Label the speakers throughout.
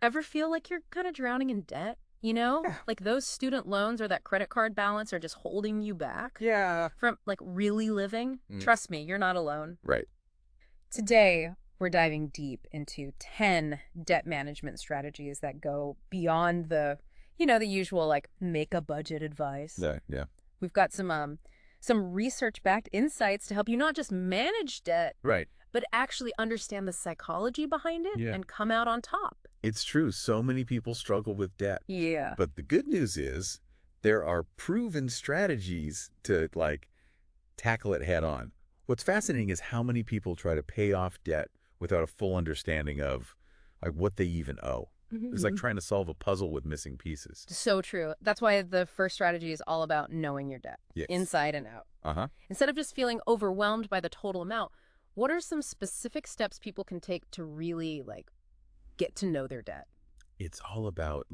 Speaker 1: Ever feel like you're kind of drowning in debt? You know,
Speaker 2: Yeah.
Speaker 1: like those student loans or that credit card balance are just holding you back
Speaker 2: Yeah.
Speaker 1: from like really living?
Speaker 2: Mm.
Speaker 1: Trust me, you're not alone.
Speaker 2: Right.
Speaker 1: Today, we're diving deep into 10 debt management strategies that go beyond the usual like make a budget advice.
Speaker 2: Yeah. Yeah.
Speaker 1: We've got some research-backed insights to help you not just manage debt,
Speaker 2: Right.
Speaker 1: but actually understand the psychology behind it
Speaker 2: Yeah.
Speaker 1: and come out on top.
Speaker 2: It's true. So many people struggle with debt.
Speaker 1: Yeah.
Speaker 2: But the good news is there are proven strategies to tackle it head on. What's fascinating is how many people try to pay off debt without a full understanding of what they even owe. It's like trying to solve a puzzle with missing pieces.
Speaker 1: So true. That's why the first strategy is all about knowing your debt,
Speaker 2: Yes.
Speaker 1: inside and out.
Speaker 2: Uh-huh.
Speaker 1: Instead of just feeling overwhelmed by the total amount, what are some specific steps people can take to really get to know their debt?
Speaker 2: It's all about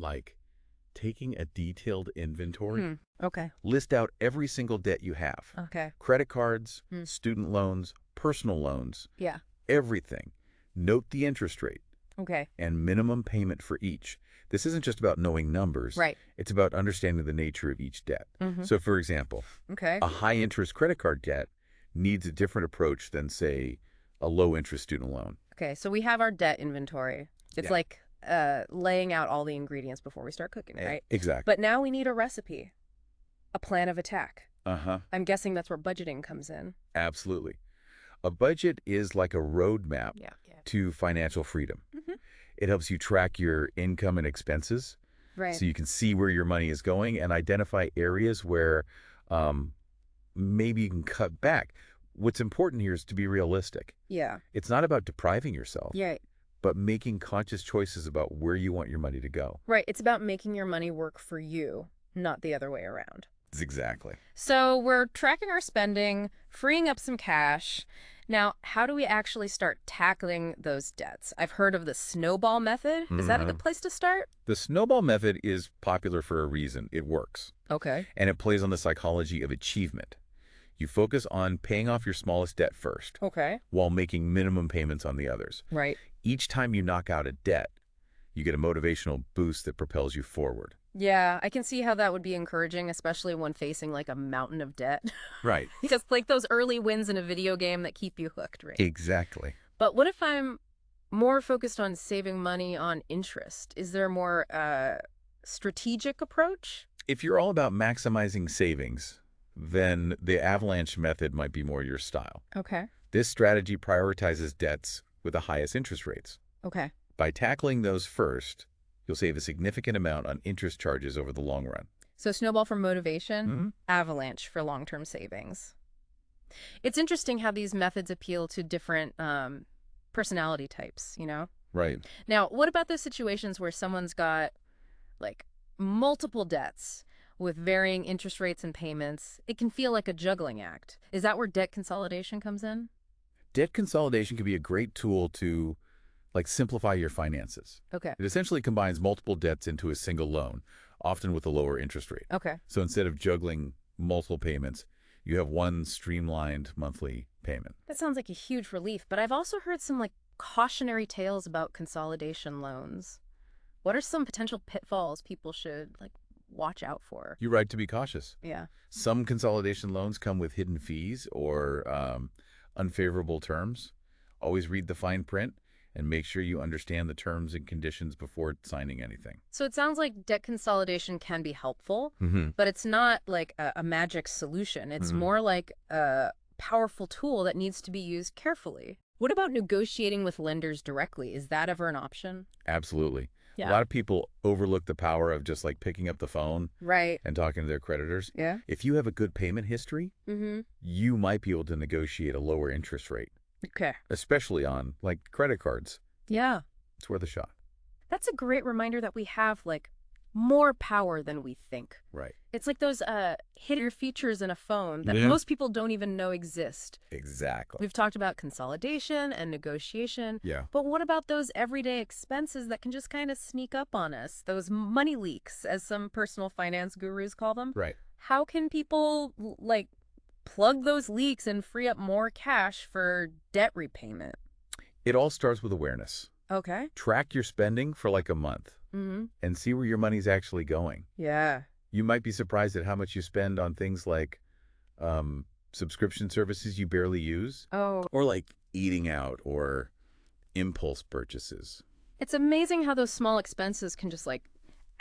Speaker 2: taking a detailed inventory.
Speaker 1: Okay.
Speaker 2: List out every single debt you have.
Speaker 1: Okay.
Speaker 2: Credit cards,
Speaker 1: Hmm.
Speaker 2: student loans, personal loans,
Speaker 1: Yeah.
Speaker 2: everything. Note the interest rate
Speaker 1: Okay.
Speaker 2: and minimum payment for each. This isn't just about knowing numbers.
Speaker 1: Right.
Speaker 2: It's about understanding the nature of each debt. So, for example,
Speaker 1: Okay.
Speaker 2: a high-interest credit card debt needs a different approach than, say, a low-interest student loan.
Speaker 1: Okay. So we have our debt inventory. It's
Speaker 2: Yeah.
Speaker 1: like laying out all the ingredients before we start cooking, right?
Speaker 2: Exactly.
Speaker 1: But now we need a recipe, a plan of attack.
Speaker 2: Uh-huh.
Speaker 1: I'm guessing that's where budgeting comes in.
Speaker 2: Absolutely. A budget is like a roadmap
Speaker 1: Yeah. Yeah.
Speaker 2: to financial freedom.
Speaker 1: Mhm.
Speaker 2: It helps you track your income and expenses
Speaker 1: Right.
Speaker 2: so you can see where your money is going and identify areas where maybe you can cut back. What's important here is to be realistic.
Speaker 1: Yeah.
Speaker 2: It's not about depriving yourself,
Speaker 1: Yeah.
Speaker 2: but making conscious choices about where you want your money to go.
Speaker 1: Right. It's about making your money work for you, not the other way around.
Speaker 2: Exactly.
Speaker 1: So we're tracking our spending, freeing up some cash. Now, how do we actually start tackling those debts? I've heard of the snowball method. Is that a good place to start?
Speaker 2: The snowball method is popular for a reason. It works.
Speaker 1: Okay.
Speaker 2: And it plays on the psychology of achievement. You focus on paying off your smallest debt first,
Speaker 1: Okay.
Speaker 2: while making minimum payments on the others.
Speaker 1: Right.
Speaker 2: Each time you knock out a debt, you get a motivational boost that propels you forward.
Speaker 1: Yeah, I can see how that would be encouraging, especially when facing like a mountain of debt.
Speaker 2: Right.
Speaker 1: Because like those early wins in a video game that keep you hooked, right?
Speaker 2: Exactly.
Speaker 1: But what if I'm more focused on saving money on interest? Is there a more strategic approach?
Speaker 2: If you're all about maximizing savings, then the avalanche method might be more your style.
Speaker 1: Okay.
Speaker 2: This strategy prioritizes debts with the highest interest rates.
Speaker 1: Okay.
Speaker 2: By tackling those first, you'll save a significant amount on interest charges over the long run.
Speaker 1: So snowball for motivation,
Speaker 2: Mhm.
Speaker 1: avalanche for long-term savings. It's interesting how these methods appeal to different personality types, you know?
Speaker 2: Right.
Speaker 1: Now, what about those situations where someone's got like multiple debts with varying interest rates and payments? It can feel like a juggling act. Is that where debt consolidation comes in?
Speaker 2: Debt consolidation can be a great tool to simplify your finances.
Speaker 1: Okay.
Speaker 2: It essentially combines multiple debts into a single loan, often with a lower interest rate.
Speaker 1: Okay.
Speaker 2: So instead of juggling multiple payments, you have one streamlined monthly payment.
Speaker 1: That sounds like a huge relief, but I've also heard some like cautionary tales about consolidation loans. What are some potential pitfalls people should watch out for?
Speaker 2: You're right to be cautious.
Speaker 1: Yeah.
Speaker 2: Some consolidation loans come with hidden fees or unfavorable terms. Always read the fine print and make sure you understand the terms and conditions before signing anything.
Speaker 1: So it sounds like debt consolidation can be helpful,
Speaker 2: Mm-hmm.
Speaker 1: but it's not like a magic solution. It's more like a powerful tool that needs to be used carefully. What about negotiating with lenders directly? Is that ever an option?
Speaker 2: Absolutely.
Speaker 1: Yeah.
Speaker 2: A lot of people overlook the power of just picking up the phone
Speaker 1: Right.
Speaker 2: and talking to their creditors.
Speaker 1: Yeah.
Speaker 2: If you have a good payment history,
Speaker 1: Mm-hmm.
Speaker 2: you might be able to negotiate a lower interest rate,
Speaker 1: Okay.
Speaker 2: especially on credit cards.
Speaker 1: Yeah.
Speaker 2: It's worth a shot.
Speaker 1: That's a great reminder that we have more power than we think.
Speaker 2: Right.
Speaker 1: It's like those hidden features in a phone that
Speaker 2: Yeah.
Speaker 1: most people don't even know exist.
Speaker 2: Exactly.
Speaker 1: We've talked about consolidation and negotiation,
Speaker 2: Yeah.
Speaker 1: but what about those everyday expenses that can just kind of sneak up on us? Those money leaks, as some personal finance gurus call them.
Speaker 2: Right.
Speaker 1: How can people plug those leaks and free up more cash for debt repayment?
Speaker 2: It all starts with awareness.
Speaker 1: Okay.
Speaker 2: Track your spending for like a month
Speaker 1: Mm-hmm.
Speaker 2: and see where your money's actually going.
Speaker 1: Yeah.
Speaker 2: You might be surprised at how much you spend on things like um, subscription services you barely use,
Speaker 1: Oh,
Speaker 2: or like eating out or impulse purchases.
Speaker 1: it's amazing how those small expenses can just like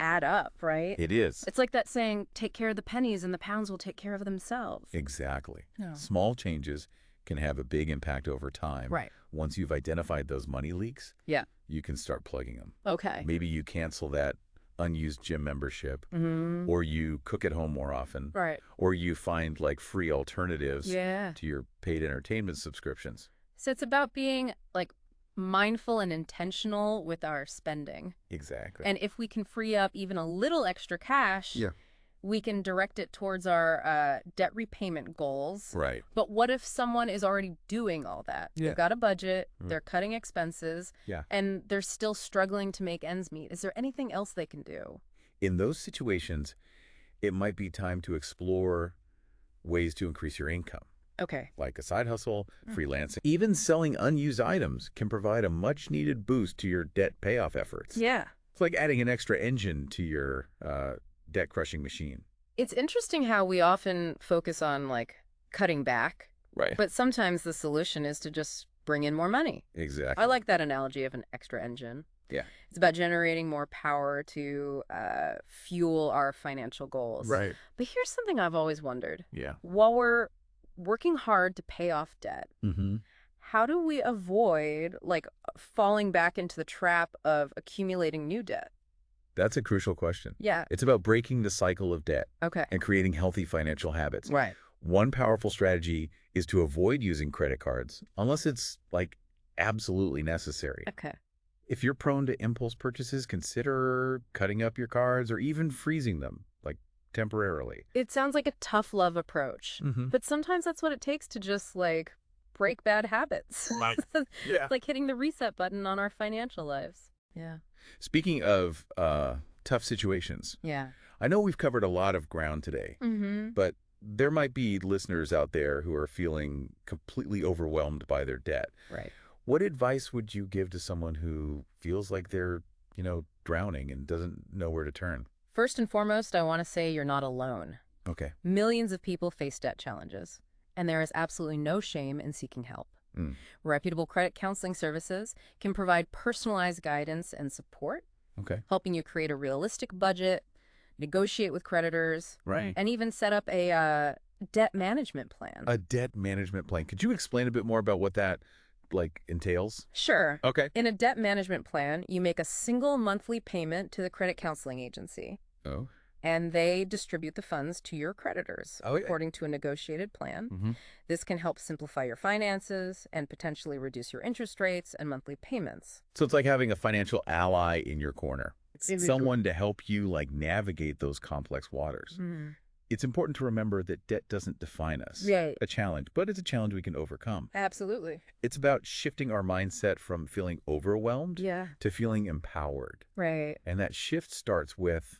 Speaker 1: add up, right?
Speaker 2: It is.
Speaker 1: It's like that saying, take care of the pennies and the pounds will take care of themselves.
Speaker 2: Exactly.
Speaker 1: No.
Speaker 2: Small changes can have a big impact over time.
Speaker 1: Right.
Speaker 2: Once you've identified those money leaks,
Speaker 1: Yeah.
Speaker 2: you can start plugging them.
Speaker 1: Okay.
Speaker 2: Maybe you cancel that unused gym membership,
Speaker 1: Mm-hmm.
Speaker 2: or you cook at home more often,
Speaker 1: Right.
Speaker 2: or you find like free alternatives
Speaker 1: Yeah.
Speaker 2: to your paid entertainment subscriptions.
Speaker 1: So it's about being like mindful and intentional with our spending.
Speaker 2: Exactly.
Speaker 1: And if we can free up even a little extra cash,
Speaker 2: Yeah.
Speaker 1: we can direct it towards our debt repayment goals.
Speaker 2: Right.
Speaker 1: But what if someone is already doing all that?
Speaker 2: Yeah.
Speaker 1: They've got a budget,
Speaker 2: Mm.
Speaker 1: they're cutting expenses,
Speaker 2: Yeah.
Speaker 1: and they're still struggling to make ends meet. Is there anything else they can do?
Speaker 2: In those situations, it might be time to explore ways to increase your income,
Speaker 1: Okay.
Speaker 2: like a side hustle, freelancing. Even selling unused items can provide a much-needed boost to your debt payoff efforts.
Speaker 1: Yeah.
Speaker 2: It's like adding an extra engine to your debt-crushing machine.
Speaker 1: It's interesting how we often focus on like cutting back,
Speaker 2: Right.
Speaker 1: but sometimes the solution is to just bring in more money.
Speaker 2: Exactly.
Speaker 1: I like that analogy of an extra engine.
Speaker 2: Yeah.
Speaker 1: It's about generating more power to fuel our financial goals.
Speaker 2: Right.
Speaker 1: But here's something I've always wondered.
Speaker 2: Yeah.
Speaker 1: While we're working hard to pay off debt,
Speaker 2: Mm-hmm.
Speaker 1: how do we avoid like falling back into the trap of accumulating new debt?
Speaker 2: That's a crucial question.
Speaker 1: Yeah.
Speaker 2: It's about breaking the cycle of debt
Speaker 1: Okay.
Speaker 2: and creating healthy financial habits.
Speaker 1: Right.
Speaker 2: One powerful strategy is to avoid using credit cards unless it's like absolutely necessary.
Speaker 1: Okay.
Speaker 2: If you're prone to impulse purchases, consider cutting up your cards or even freezing them, like temporarily.
Speaker 1: It sounds like a tough love approach,
Speaker 2: Mm-hmm.
Speaker 1: but sometimes that's what it takes to just like break bad habits.
Speaker 2: Right.
Speaker 1: It's
Speaker 2: Yeah.
Speaker 1: like hitting the reset button on our financial lives. Yeah.
Speaker 2: Speaking of tough situations,
Speaker 1: Yeah.
Speaker 2: I know we've covered a lot of ground today,
Speaker 1: Mm-hmm.
Speaker 2: but there might be listeners out there who are feeling completely overwhelmed by their debt.
Speaker 1: Right.
Speaker 2: What advice would you give to someone who feels like they're, drowning and doesn't know where to turn?
Speaker 1: First and foremost, I want to say you're not alone.
Speaker 2: Okay.
Speaker 1: Millions of people face debt challenges, and there is absolutely no shame in seeking help.
Speaker 2: Mm.
Speaker 1: Reputable credit counseling services can provide personalized guidance and support,
Speaker 2: Okay.
Speaker 1: helping you create a realistic budget, negotiate with creditors,
Speaker 2: Right.
Speaker 1: and even set up a debt management plan.
Speaker 2: A debt management plan. Could you explain a bit more about what that entails?
Speaker 1: Sure.
Speaker 2: Okay.
Speaker 1: In a debt management plan, you make a single monthly payment to the credit counseling agency,
Speaker 2: Oh.
Speaker 1: and they distribute the funds to your creditors
Speaker 2: Oh, yeah.
Speaker 1: according to a negotiated plan.
Speaker 2: Mm-hmm.
Speaker 1: This can help simplify your finances and potentially reduce your interest rates and monthly payments.
Speaker 2: So it's like having a financial ally in your corner.
Speaker 1: Exactly.
Speaker 2: Someone to help you navigate those complex waters. It's important to remember that debt doesn't define us.
Speaker 1: Right.
Speaker 2: A challenge, but it's a challenge we can overcome.
Speaker 1: Absolutely.
Speaker 2: It's about shifting our mindset from feeling overwhelmed
Speaker 1: Yeah.
Speaker 2: to feeling empowered.
Speaker 1: Right.
Speaker 2: And that shift starts with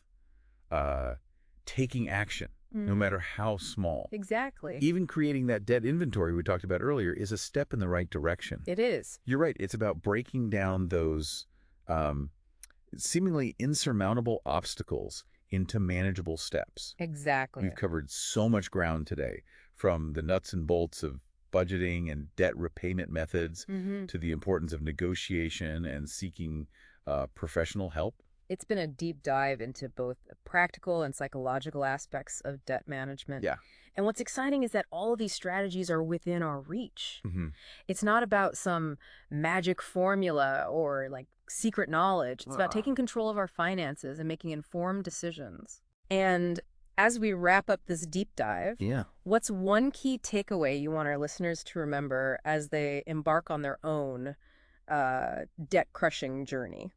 Speaker 2: taking action, no matter how small.
Speaker 1: Exactly.
Speaker 2: Even creating that debt inventory we talked about earlier is a step in the right direction.
Speaker 1: It is.
Speaker 2: You're right. It's about breaking down those seemingly insurmountable obstacles into manageable steps.
Speaker 1: Exactly.
Speaker 2: We've covered so much ground today, from the nuts and bolts of budgeting and debt repayment methods to the importance of negotiation and seeking professional help.
Speaker 1: It's been a deep dive into both the practical and psychological aspects of debt management.
Speaker 2: Yeah.
Speaker 1: And what's exciting is that all of these strategies are within our reach.
Speaker 2: Mm-hmm.
Speaker 1: It's not about some magic formula or like secret knowledge. It's about taking control of our finances and making informed decisions. And as we wrap up this deep dive,
Speaker 2: Yeah.
Speaker 1: what's one key takeaway you want our listeners to remember as they embark on their own debt-crushing journey?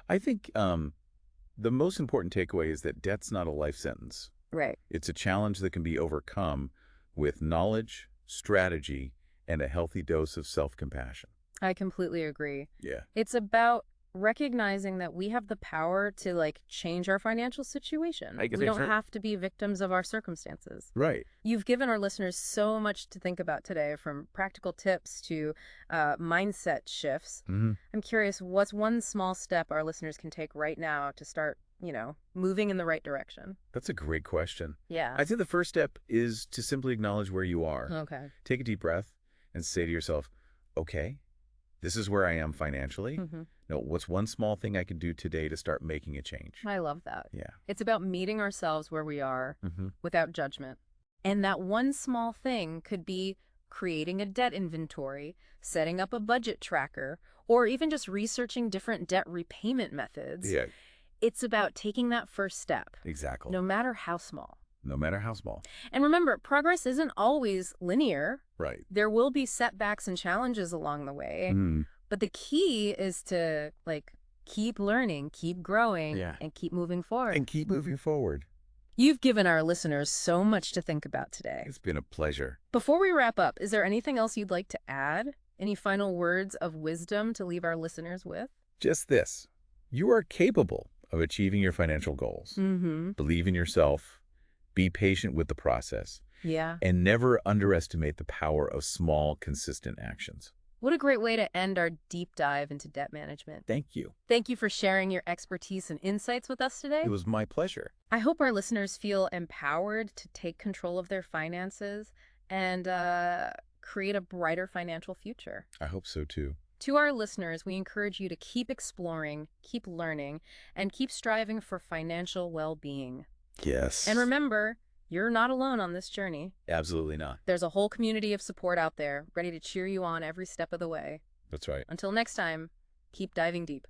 Speaker 2: I think the most important takeaway is that debt's not a life sentence.
Speaker 1: Right.
Speaker 2: It's a challenge that can be overcome with knowledge, strategy, and a healthy dose of self-compassion.
Speaker 1: I completely agree.
Speaker 2: Yeah.
Speaker 1: It's about recognizing that we have the power to like change our financial situation.
Speaker 2: I guess
Speaker 1: We don't
Speaker 2: sure.
Speaker 1: have to be victims of our circumstances.
Speaker 2: Right.
Speaker 1: You've given our listeners so much to think about today, from practical tips to mindset shifts.
Speaker 2: Hmm.
Speaker 1: I'm curious, what's one small step our listeners can take right now to start, moving in the right direction?
Speaker 2: That's a great question.
Speaker 1: Yeah.
Speaker 2: I think the first step is to simply acknowledge where you are.
Speaker 1: Okay.
Speaker 2: Take a deep breath and say to yourself, okay, this is where I am financially.
Speaker 1: Hmm.
Speaker 2: No, what's one small thing I can do today to start making a change?
Speaker 1: I love that.
Speaker 2: Yeah.
Speaker 1: It's about meeting ourselves where we are
Speaker 2: Hmm.
Speaker 1: without judgment. And that one small thing could be creating a debt inventory, setting up a budget tracker, or even just researching different debt repayment methods.
Speaker 2: Yeah,
Speaker 1: It's about taking that first step,
Speaker 2: exactly.
Speaker 1: no matter how small.
Speaker 2: No matter how small.
Speaker 1: And remember, progress isn't always linear.
Speaker 2: Right.
Speaker 1: There will be setbacks and challenges along the way.
Speaker 2: Mm.
Speaker 1: But the key is to keep learning, keep growing,
Speaker 2: Yeah.
Speaker 1: and keep moving forward.
Speaker 2: And keep moving forward.
Speaker 1: You've given our listeners so much to think about today.
Speaker 2: It's been a pleasure.
Speaker 1: Before we wrap up, is there anything else you'd like to add? Any final words of wisdom to leave our listeners with?
Speaker 2: Just this. You are capable of achieving your financial goals.
Speaker 1: Mm-hmm.
Speaker 2: Believe in yourself. Be patient with the process.
Speaker 1: Yeah.
Speaker 2: And never underestimate the power of small, consistent actions.
Speaker 1: What a great way to end our deep dive into debt management.
Speaker 2: Thank you.
Speaker 1: Thank you for sharing your expertise and insights with us today.
Speaker 2: It was my pleasure.
Speaker 1: I hope our listeners feel empowered to take control of their finances and create a brighter financial future.
Speaker 2: I hope so too.
Speaker 1: To our listeners, we encourage you to keep exploring, keep learning, and keep striving for financial well-being.
Speaker 2: Yes.
Speaker 1: And remember, you're not alone on this journey.
Speaker 2: Absolutely not.
Speaker 1: There's a whole community of support out there ready to cheer you on every step of the way.
Speaker 2: That's right.
Speaker 1: Until next time, keep diving deep.